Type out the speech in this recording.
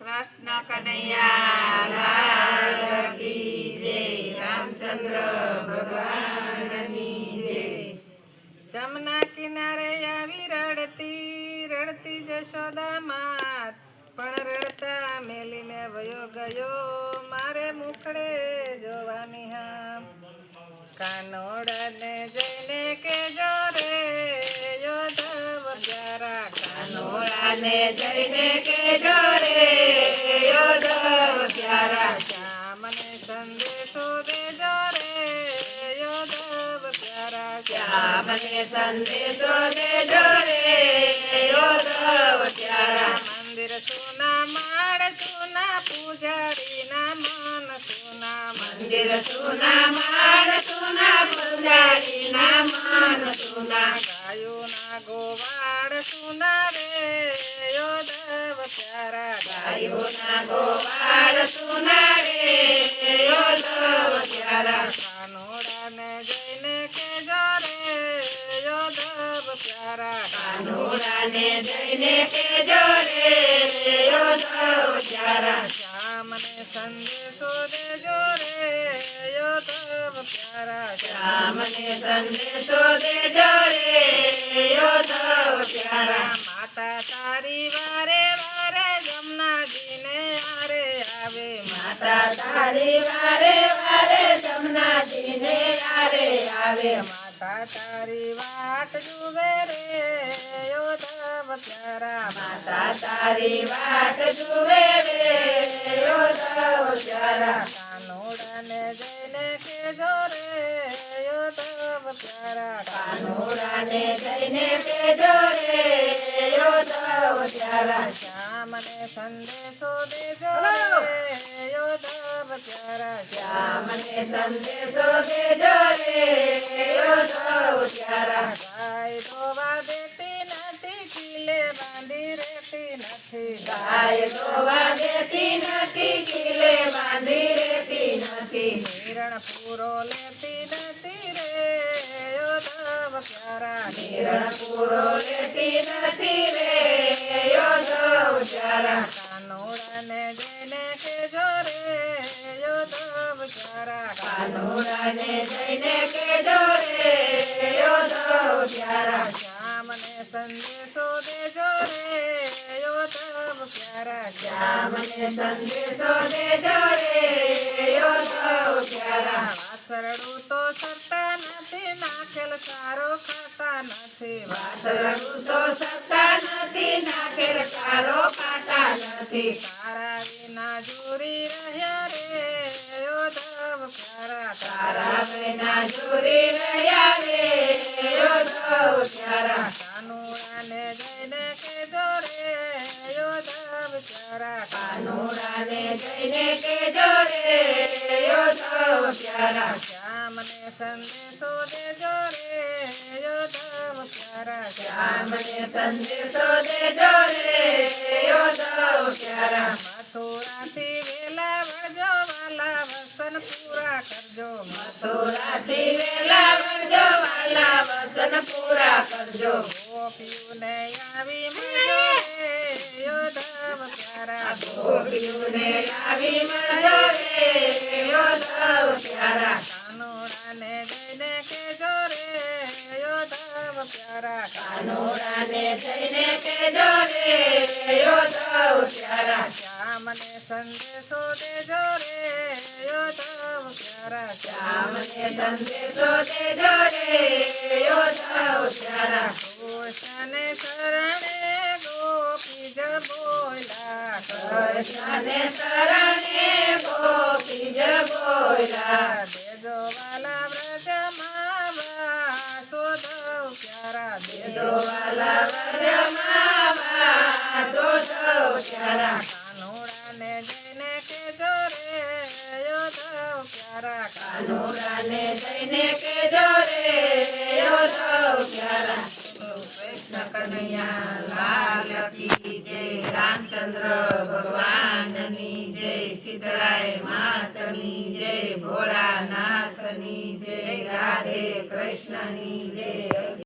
કૃષ્ણ કનૈયા લાલ કી જય, રામચંદ્ર ભગવાનની જય। જમના કિનારે આવી રડતી રડતી જશોદા માત, પણ રડતા મેલીને વયો ગયો મારે મુખડે જોવાની હામ। કાનોડાને જઈને કેજો રે યોધવ પ્યારા, કાનોડાને જઈને કેજો રે યોધવ પ્યારા। શ્યામને સંદેશો દેજો રે યોધવ પ્યારા, શ્યામને સંદેશો દેજો રે યોધવ પ્યારા। મંદિર સુના માળ સુના પૂજારીના મન સુના, મંદિર સુના માળ સુના પૂજારીના મન સુના। ગાયોના ગોવાળ સુના રે યોધવ પ્યારા, ગાયોના ગોવાળ સુના રે યોધવ પ્યારા। કાનોડાને જઈને કેજો રે યોધવ પ્યારા, કાનોડાને જઈને કેજો રે યોધવ પ્યારા। શ્યામને સંદેશો દેજો રે યોધવ પ્યારા, શ્યામને સંદેશો દેજો રે યોધવ પ્યારા। માતા તારી વારે વારે જમનાજીને આરે આવે, માતા તારી વારે વારે જમનાજીને આરે આવે। માતા તારી વાટ જુએ રે યોધવ પ્યારા, માતા તારી વાટ જુએ રે યોધવ પ્યારા। કાનોડાને જઈને કેજો રે યોધવ પ્યારા, કાનોડાને જઈને કેજો રે યોધવ પ્યારા। શ્યામને સંદેશો દેજો રે યોધવ પ્યારા, શ્યામને સંદેશો દેજો રે યોધવ પ્યારા। ગાય ધોવા દેતી નથી, ખીલે બાંધી રહેતી નથી, ગાય ધોવા દેતી નથી, ખીલે બાંધી રહેતી નથી। નિરણ પૂરો લેતી નથી રે યોધવ પ્યારા, નિરણ પૂરો લેતી નથી રે યોધવ પ્યારા। કાનોડાને જઈને કેજો રે યોધવ પ્યારા, કાનોડાને જઈને કેજો રે યોધવ પ્યારા। શ્યામને સંદેશો દેજો રે યોધવ પ્યારા, શ્યામને સંદેશો દેજો રે યોધવ પ્યારા। વાસરડું તો સત્તા નથી, નાખેલ સારો ખાતા નથી, વાસરડું તો સત્તા નથી, નાખેલ સારો ખાતા નથી। તારા વિના જોરી રહ્યા રે યોધવ પ્યારા, તારા વિના જોરી રહ્યા રે યોધવ પ્યારા। કાનોડાને જઈને કેજો રે યોધવ પ્યારા, કાનોડાને જઈને કેજો રે યોધવ પ્યારા। શ્યામને સંદેશો દેજો રે યોધવ પ્યારા, શ્યામને સંદેશો દેજો રે યોધવ પ્યારા। મથુરાથી વેલા વળજો વાલા વસન પૂરા કરજો, મથુરાથી વેલા વળજો વાલા વસન પૂરા કરજો। ગોપીઓને આવી મળજો રે યોધવ પ્યારા, ગોપીઓને આવી મળજો રે યોધવ પ્યારા। કાનોડાને જઈને કેજો રે યોધવ પ્યારા, કાનોડાને જઈને કેજો રે યોધવ પ્યારા। શ્યામને સંદેશો દેજો રે યોધવ પ્યારા, શ્યામને સંદેશો દેજો રે યોધવ પ્યારા। કૃષ્ણને શરણે ગોપી જ બોલ્યા, કૃષ્ણને શરણે ગોપી જ બોલ્યા। દેજો વાલા વ્રજમાં વાસોધવ પ્યારા, દેજો વાલા વ્રજમાં વાસોધવ પ્યારા। કાનોડાને જઈને કેજો રે યોધવ પ્યારા, કાનોડાને જઈને કેજો રે યોધવ પ્યારા। કૃષ્ણ કનૈયા લાલ કી જય, રામચંદ્ર ભગવાનની જય, સીતળાઈ માતની જય, ભોળાનાથની જય, રાધે કૃષ્ણની જય।